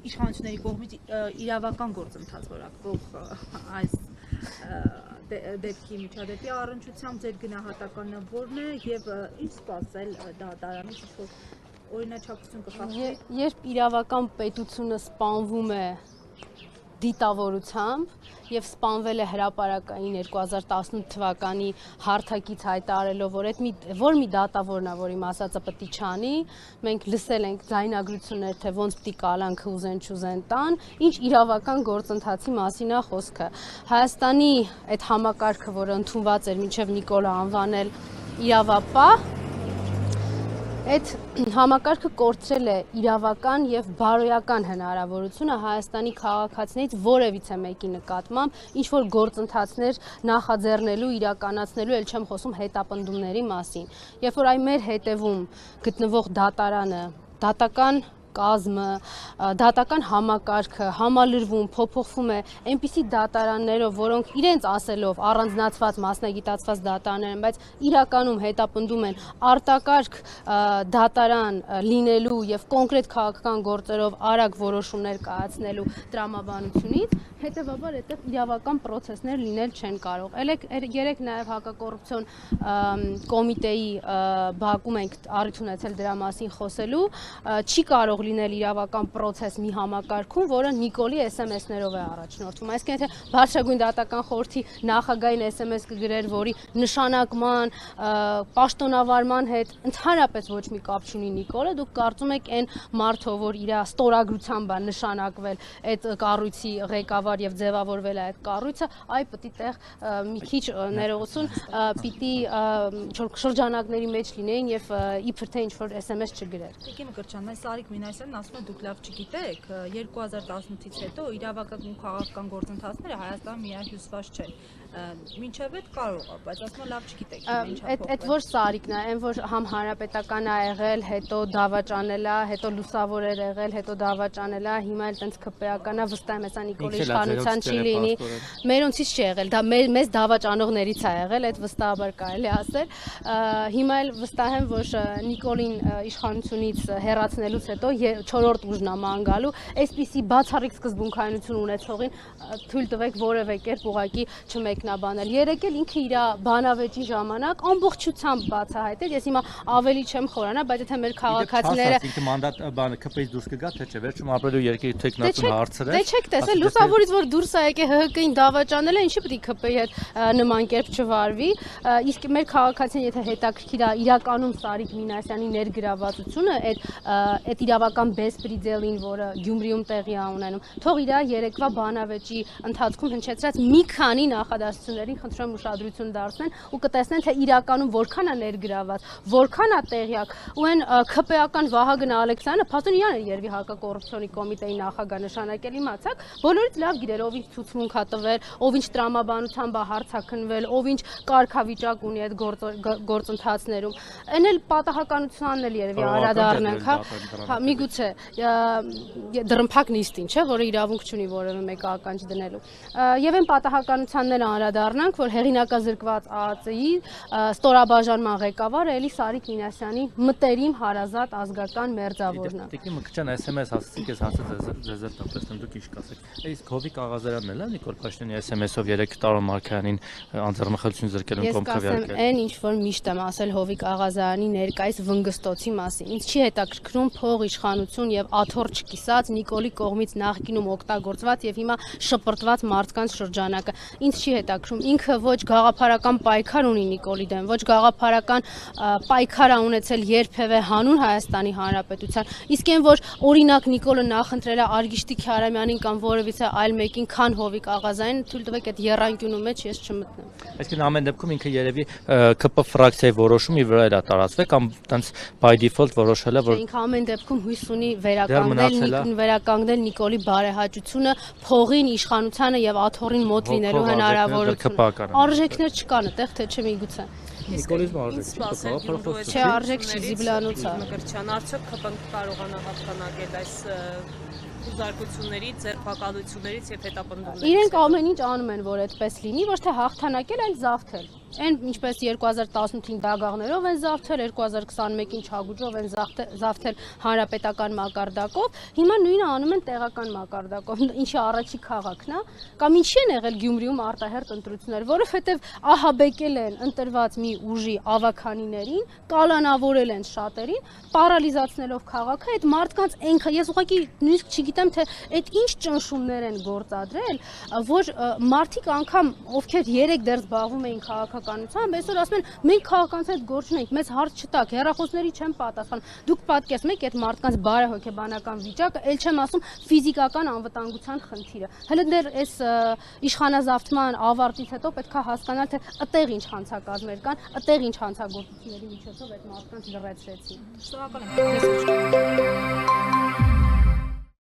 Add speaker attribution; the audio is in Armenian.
Speaker 1: իշխանությունների կողմից իրավական գործընթաց որակվող այս դեպքի միջադեպի առնչությամբ ձեր գնահատականը որն է եւ ինչ սպասել դատարանից ինչ-որ օրինաչափություն կխախտի։
Speaker 2: Երբ իրավական պետությունը սպանվում է դիտավորությամբ եւ սպանվել է հրապարակային 2018 թվականի հարթակից հայտարարելով, որ մի դատավորն է, որ իմ ասածը պետք է չանի, մենք լսել ենք ձայնագրություններ, թե ոնց պետք է կալանքը ուզեն չուզեն տան, ինչ իրավական գործընթացի մասին է խոսքը։ Հայաստանի այդ համակարգը, որը ընդունված էր մինչև Նիկոլը անվանել իրավապահ, այդ համակարգը կորցրել է իրավական եւ բարոյական հնարավորությունը Հայաստանի քաղաքացիներից որևիցե մեկի նկատմամբ ինչ որ գործընթացներ նախաձեռնելու, իրականացնելու, ել չեմ խոսում հետապնդումների մասին։ Երբ որ այ մեր հետևում գտնվող դատարանը, դատական կազմը, դատական համակարգը համալրվում, փոփոխվում է այնպիսի դատարաններով, որոնք իրենց ասելով առանձնացված, մասնագիտացված դատարաններ են, բայց իրականում հետապնդում են արտակարգ դատարան լինելու եւ կոնկրետ քաղաքական գործերով արագ որոշումներ կայացնելու տրամաբանությունից, հետեւաբար այդտեղ իրավական process-ներ լինել չեն կարող։ Երեք նաեւ հակակոռուպցիոն կոմիտեի բակում ենք առիթ ունեցել դրա մասին խոսելու, չի կարող լինել իրավական process մի համակարգում, որը Նիկոլի SMS-ներով է առաջնորդվում։ Այսինքն եթե Բարձրագույն դատական խորհրդի նախագահին SMS կգրեր, որի նշանակման, պաշտոնավարման հետ ընդհանրապես ոչ մի կապ չունի Նիկոլը, դուք կարծում եք այն մարդը, որ իր ստորագրությամբ է նշանակվել այդ կառույցի ղեկավար եւ ձևավորվել է այդ կառույցը, այ պետք է տեղ մի քիչ ներողություն պիտի շրջանակների մեջ լինեին եւ իբր թե ինչ որ SMS չգրեր։
Speaker 1: Տիկին Մկրտչյան, այս Սարիկ Մինասյանն ասում է դուք լավ չգիտեք, 2018-ից հետո իրավական ու քաղաքական գործընթացները Հայաստանում միայն հյուսված չեն։ Մինչև այդ կարող է, բայց ասում է լավ չգիտեք, ինչ է փոխվել։
Speaker 2: Այդ որ Սարիկն է, այն որ համ հանրապետական է եղել, հետո դավաճանել է, հետո լուսավոր էր եղել, հետո դավաճանել է, հիմա էլ տենց քպեական է, վստահ եմ, հեսա Նիկոլի իշխանության չի լինի։ Մերոնցից չի եղել, դա մեզ դավաճանողներից է եղել, այդ վստահաբար կարելի ասել։ Հիմա էլ վստահ եմ, որ Նիկոլին իշխանությունից հեռացնելուց հետո 4-րդ ուժն է ման գալու, այսպիսի բացառիկ սկզբունքայնություն ունեցողին թույլ տվեք որևէ կերպ ուղղակի չմեկնաբանել։ Երեկ էլ ինքը իր բանավեճի ժամանակ ամբողջությամբ բացահայտեց, ես հիմա ավելի չեմ խորանա, բայց եթե մեր քաղաքացիները
Speaker 3: ինքը մանդատ բանը ԿՊ-ից դուրս կգա, թե չէ, վերջում ապրելու երկրի թեկնածուն հարցրեց։
Speaker 2: Դե չեք տեսել, լուսավորից որ դուրս է եկել ՀՀԿ-ին դավաճանել է, ինչի պետք է ԿՊ-ի հետ նման կերպ չվարվի, իսկ մեր քաղաքացին եթե հետաքրքիր է իրականում Սարիկ Մինասյանի ներգրավվածությունը այդ իրավական բեսպրիդելին, որը Գյումրիում տեղի է ունենում, թող իր երեկվա բանավեճի ընթացքում հնչեցրած մի քանի նախադասություններին խնդրում ուշադրություն դարձնեն ու կտեսնեն, թե իրականում որքան է ներգրաված, որքան է տեղյակ, ու այն ՔՊ-ական Վահագն Ալեքսյանը, փաստորեն իրան է Երևի հակակոռուպցիոնի կոմիտեի նախագահ նշանակել, իմացաք, բոլորից լավ գիտեր, ով ինչ ցուցմունք է տվել, ով ինչ տրամաբանությամբ է հարցաքննվել, ով ինչ կարգավիճակ ունի այդ գործընթացներում։ Այն էլ պատահականությանն էլ Երևի անդրադառնանք, հա, միգուցե դրմփակ նիստին, չէ, որը իրավունք չունի որևէ մեկը ականջ դնելու։ Եվ այն պատահականությանն էլ անդրադառնանք, որ հեղինակազրկված ԱԱԾ-ի ստորաբաժանման ղեկավարը էլի Սարիկ Մինասյանի մտերիմ հարազատ ազգական մերձավորն է։
Speaker 3: Տիկին Մկրտչյան SMS ասացիք, ես հասած ձեզ տեսնեմ, դուք ինչ կասեք։ Իսկ Հովիկ Աղազարյանն էլ է Նիկոլ Փաշինյանի SMS-ով 3 տարի Մարկյանին անձեռնխելություն զրկելուն
Speaker 2: կոմ քվեարկել։ Ես կասեմ, այն ինչ որ միշտ եմ ասել Հովիկ Աղազարյանի ներկայիս վնգստոցի մասին։ Ինձ չի հետաքրքրում փող իշխանություն եւ աթոռ չկիսած Նիկոլի կողմից նախկինում օգտագործված եւ հիմա շպրտված մարդկանց շրջանակը։ Ինձ չի հետաքրքրում, ինքը ոչ գաղափարական պայքար ունի Նիկոլի դեմ, ոչ գաղափարական պայքար է ունեցել երբևէ հանուն Հայաստանի Հանրապետության։ Իսկ այն որ օրինակ Նիկոլը նախընտրել է Արգիշտի Քյարամյանին կամ որևիցե այլ մեկին, քան Հովիկ Աղազարյանին, թույլ տվեք այդ եռանկյունու մեջ ես չմտնեմ։
Speaker 3: Այսինքն ամեն դեպքում ինքը երևի ԿՊ ֆրակցիայի որոշումի վրա էր տարածվել կամ տենց by default որոշել է, որ
Speaker 2: ինքը ամեն դեպքում հույս ունի վերականգնել Նիկոլի բարեհաճությունը, փողին, իշխանությանը եւ աթոռին մոտ լինելու հնարավորությունը։ Արժեքներ չկան այդտեղ, թե չէ միգուցե։
Speaker 3: Նիկոլիզմը արժեք
Speaker 2: չէ, արժեք չի, զիբլանոց է։
Speaker 4: Մկրտչյան, արդյոք ԿՊ-ն կարողանա հաղթանակել այս զարգություններից, ձերբակալություններից եւ հետապնդումներից։
Speaker 2: Իրենք ամեն ինչ անում են, որ այդպես լինի, ոչ թե հաղթանակել, այլ զավթել։ Այն ինչպես 2018-ին դագաղներով են զավթել, 2021-ին չագուջով են զավթել հանրապետական մակարդակով, հիմա նույնը անում են տեղական մակարդակով, ինչի առաջի քաղաքն է, կամ ինչի են եղել Գյումրիում արտահերթ ընտրություններ, որովհետև ահաբեկել են ընտրված մի ուժի ավականիներին, կալանավորել են շատերին, պարալիզացնելով քաղաքը, այդ մարդկանց ինքը, ես ուղղակի նույնիսկ չգիտեմ, թե այդ ինչ ճնշումներ են գործադրել, որ մարդիկ անգամ ովքեր երեք դեռ զբաղվում էին քաղաքականությամբ, այսօր ասում են մենք քաղաքանց հետ գործ չունենք, մեզ հարց չտաք, հեռախոսների չեն պատասխանում։ Դուք պատկերացնում եք այդ մարդկանց բարեհոգեբանական վիճակը, ել չեմ ասում ֆիզիկական անվտանգության խնդիրը։ Հələ դեռ այս իշխանազավթման ավարտից հետո պետք է հասկանալ, թե այդտեղ ինչ հանցակազմեր կան, այդտեղ ինչ հանցագործությունների միջոցով այդ մարդկանց լրացրեցին։
Speaker 1: Շնորհակալ եմ։